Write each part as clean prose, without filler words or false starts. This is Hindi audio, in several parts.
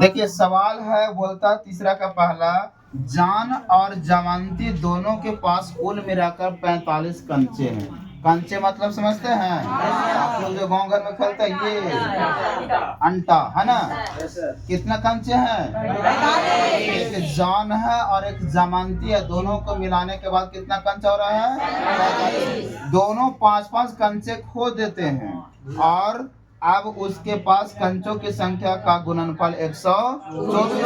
देखिए सवाल है, बोलता तीसरा का पहला, जान और जमानती दोनों के पास कुल मिलाकर 45 कंचे हैं। कंचे मतलब समझते हैं आप लोग जो गांव घर में खेलते हैं, ये अंटा है ना। कितना कंचे हैं? एक जान है और एक जमानती है, दोनों को मिलाने के बाद कितना कंचा हो रहा है? दोनों 5-5 कंचे खो देते हैं और अब उसके पास कंचों की संख्या का गुणनफल 124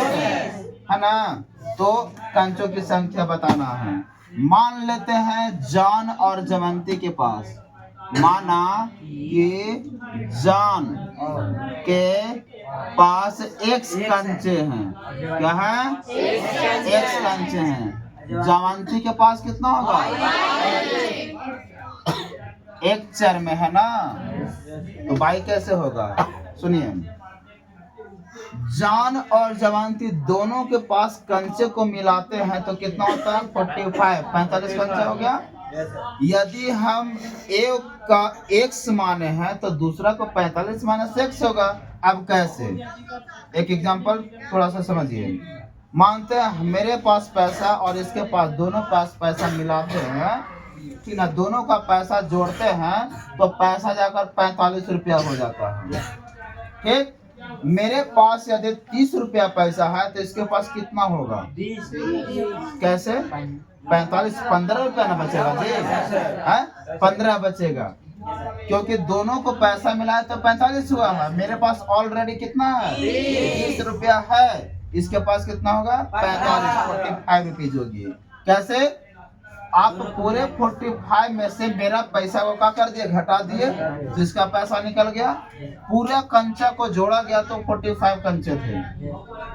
है ना। तो कंचों की संख्या बताना है। मान लेते हैं जान और जमंती के पास, माना कि जान के पास x कंचे हैं। क्या है? x कंचे हैं। जमंती के पास कितना होगा? एक चर में है ना, तो बाई कैसे होगा? सुनिए, जान और जमानती दोनों के पास कंचे को मिलाते हैं तो कितना होता है? 45 कंचा हो गया। यदि हम एक का x माने हैं तो दूसरा को 45 माइनस x होगा। अब कैसे? एक एग्जांपल थोड़ा सा समझिए। मानते हैं मेरे पास पैसा और इसके पास, दोनों पास पैसा मिलाते हैं, ठीक ना, दोनों का पैसा जोड़ते हैं तो पैसा जाकर 45 रुपया हो जाता है। ठीक, मेरे पास यदि 30 रुपया पैसा है तो इसके पास कितना होगा? 20। कैसे? 45, 15 रुपया ना बचेगा जी, है 15 बचेगा, क्योंकि दोनों को पैसा मिला है तो 45 हुआ है। मेरे पास ऑलरेडी कितना है? 20 रुपया है, इसके पास कितना होगा? 45 रुपीज होगी। कैसे? आप पूरे 45 में से मेरा पैसा को क्या कर दिए? घटा दिए, जिसका पैसा निकल गया। पूरा कंचा को जोड़ा गया तो 45 कंचे थे।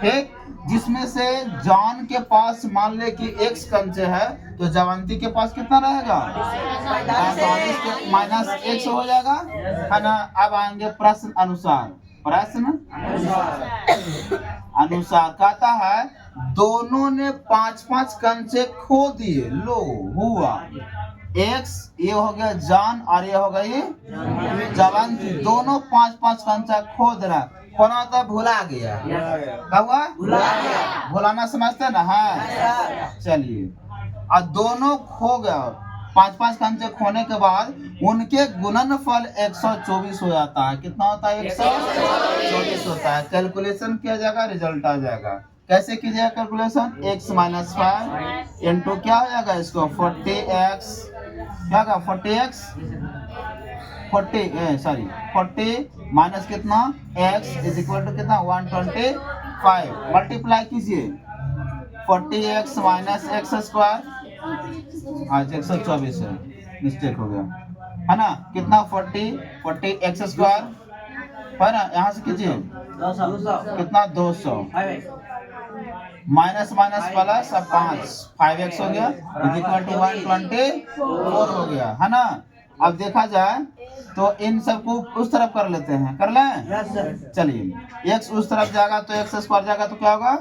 ठीक, जिसमें से जान के पास मान ले कि x कंचे है तो जवंती के पास कितना रहेगा? 45 माइनस x हो जाएगा, है ना। अब आएंगे प्रश्न अनुसार। प्रश्न अनुसार कहता है दोनों ने 5-5 कंचे खो दिए। लो हुआ x, ये हो गया जान और ये हो गई जवंती, दोनों 5-5 कंचा खो दे रहा। खोना होता है भुला गया। क्या हुआ? भुला गया। भुलाना समझते ना है। चलिए, और दोनों खो गया, 5-5 कंचे खोने के बाद उनके गुणनफल 124 हो जाता है। कितना होता है? 124 होता है। कैलकुलेशन किया जाएगा, रिजल्ट आ जाएगा। कैसे कीजिएगा कैलकुलेशन? x माइनस 5 इंटू क्या हो जाएगा इसको? 40x, क्या होगा? 40x 40 माइनस कितना? x इज इक्वल टू कितना? 125। मल्टीप्लाई कीजिए 40x माइनस एक्स स्क्वायर, आज 124 है, मिस्टेक हो गया, है ना। कितना? 40 एक्स स्क्वायर है ना, यहाँ से कीजिए कितना? 200 माइनस माइनस प्लस 5x हो गया, इज इक्वल टू 124 हो गया, है ना। अब देखा जाए तो इन सबको उस तरफ कर लेते हैं, कर लें। चलिए, x उस तरफ जाएगा तो एक्स स्क्वायर जाएगा तो क्या होगा?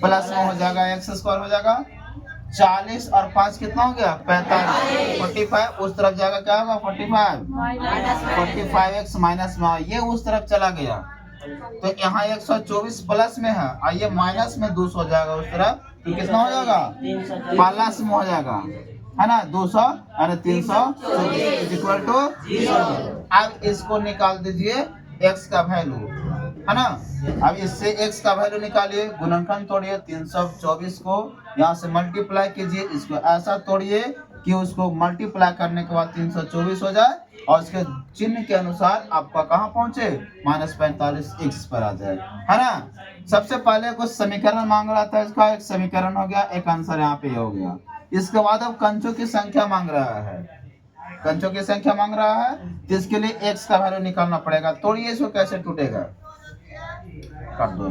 प्लस में हो जाएगा, एक्स स्क्वायर हो जाएगा। 40 और 5 कितना हो गया? 45। 45 उस तरफ जाएगा, क्या होगा? 45x माइनस में, ये उस तरफ चला गया तो यहाँ 124 प्लस में है, आइए माइनस में 200 हो जाएगा उस तरफ, तो कितना हो जाएगा? प्लस में हो जाएगा, है ना। 200 और 300 इक्वल टू 0। अब इसको निकाल दीजिए x का वैल्यू, है ना। अब इससे x का वैल्यू निकालिए, गुणनखंड तोड़िए, 324 को यहाँ से मल्टीप्लाई कीजिए, इसको ऐसा तोड़िए कि उसको मल्टीप्लाई करने के बाद 324 हो जाए और उसके चिन्ह के अनुसार आपका कहाँ पहुंचे? -45x पर आ जाए, है ना। सबसे पहले कुछ समीकरण मांग रहा था, इसका एक समीकरण हो गया, एक आंसर यहाँ पे हो गया। इसके बाद अब कंचों की संख्या मांग रहा है, कंचों की संख्या मांग रहा है, तो इसके लिए x का वैल्यू निकालना पड़ेगा। तोड़िए इसको, कैसे टूटेगा? काट दो।